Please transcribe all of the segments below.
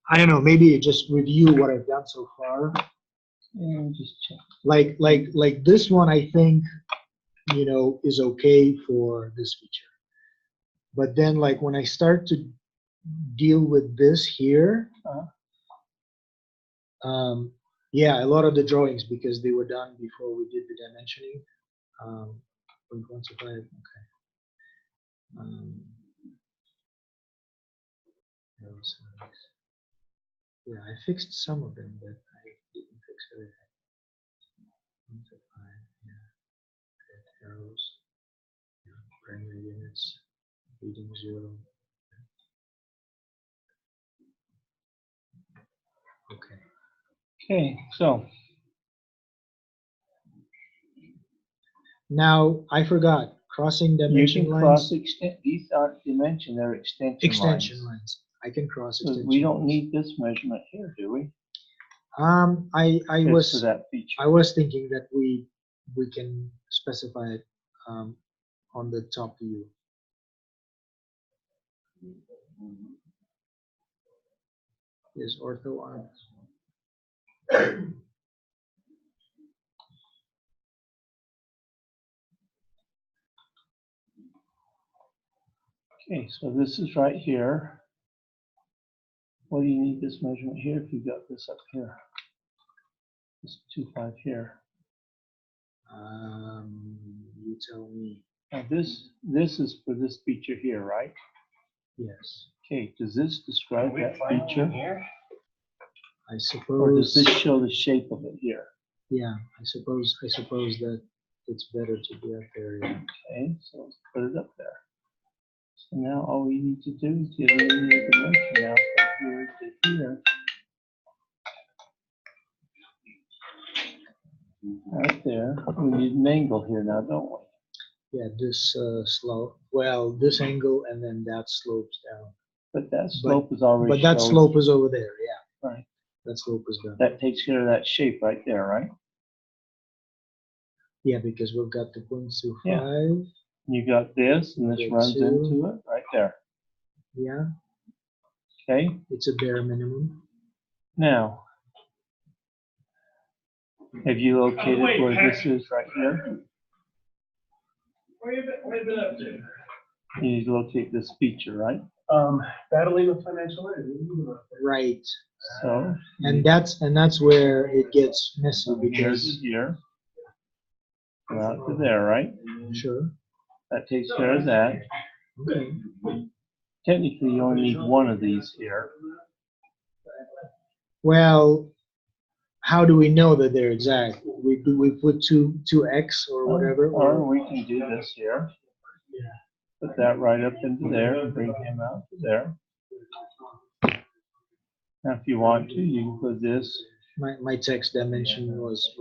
I don't know, maybe just review what I've done so far. And just check. Like this one, I think, you know, is okay for this feature. But then like when I start to deal with this here, yeah, a lot of the drawings, because they were done before we did the dimensioning. 0.125, okay. Yeah, I fixed some of them, but I didn't fix everything. 125, yeah. Red arrows, yeah. Primary units, reading 0. Okay. Okay, so Now I forgot crossing you dimension can lines. cross extent. These aren't dimension; they're Extension lines. I can cross So extension. we don't lines. need this measurement here, do we? I It's was for that feature. I was thinking that we can specify it on the top view. Is ortho on? Okay, so this is right here. What do you need this measurement here if you've got this up here? This 2.5 here. You tell me. Now this is for this feature here, right? Yes. Okay, does this describe that feature? I Or does suppose. this show the shape of it here? Yeah, I suppose that it's better to be up there. Yeah. Okay, so let's put it up there. So now all we need to do is get a linear dimension now from here to here. Right there. We need an angle here now, don't we? Yeah, this slope. Well, this angle and then that slopes down. But that slope is already But that showed. slope is over there. Yeah. Right. That slope is done. That takes care of that shape right there, right? Yeah, because we've got the 0.25. Yeah. You got this, and this Okay, runs 2. into it right there. Yeah. Okay. It's a bare minimum. Now, have you located where this is right here? Where you been up to? You need to locate this feature, right? Battling with financial aid. Right. So, And that's where it gets messy from here to because here, go out to there, right? sure. That takes care of that. Okay. Technically, you only need one of these here. Well, how do we know that they're exact? We put 2x or whatever. Or we can do this here. Put that right up into there and bring him out to there. Now, if you want to, you can put this, My text dimension was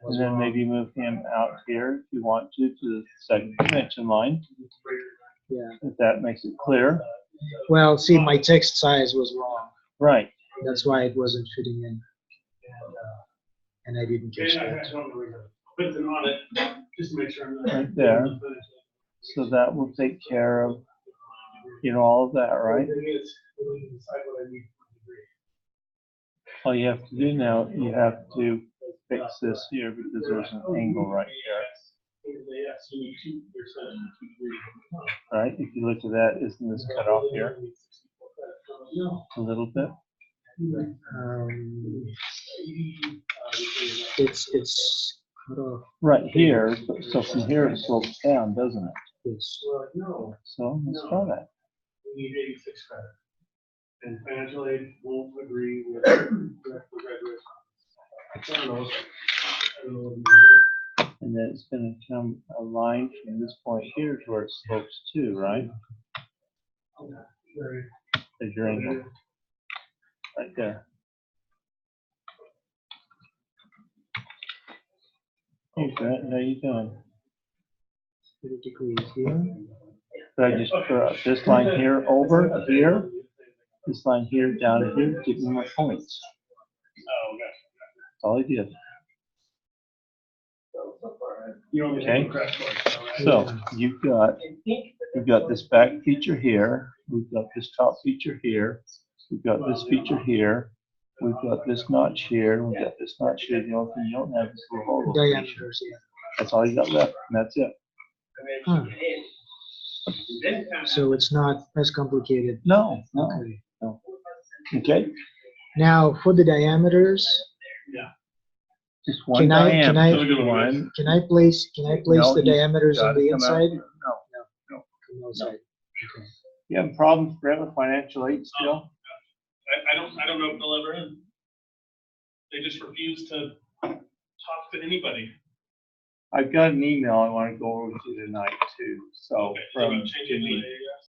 and then wrong. maybe move him out here if you want to the second dimension line. Yeah. If that makes it clear. Well, see, my text size was wrong. Right. That's why it wasn't fitting in. And I didn't catch that. Right there. So that will take care of, you know, all of that, right? All you have to do now, you have to fix this here because there's an angle right here. Right? If you look at that, isn't this cut off here? A little bit. It's cut off. Right here, so from here it slopes down, doesn't it? Yes. So let's try that. We need 86 credit. And financial aid won't agree with the graduation. I don't know. And then it's going to come a line from this point here to where it slopes to, right? There's your angle. Right there. Hey Brent, how you doing? 30 degrees here. So I just put this line here over here, this line here down here, give me my points. That's all I did. You only Okay. take a crash course, all right? So you've got this back feature here. We've got this top feature here. We've got this feature here. We've got this notch here. We've got this notch here. The only thing you don't have is the hole location. Diameters, yeah. That's all you got left, and that's it. Huh. So it's not as complicated. No, no. Okay. Okay, Now for the diameters, just one Can I- diameter. One. can I place No, the you diameters on gotta the come out inside? here. No. From the outside. Okay. You having problems, Brett, with financial aid still? I don't know if they'll ever end. They just refuse to talk to anybody. I've got an email I want to go over with you tonight too. So Okay, so you from can change it to Jimmy. AAS.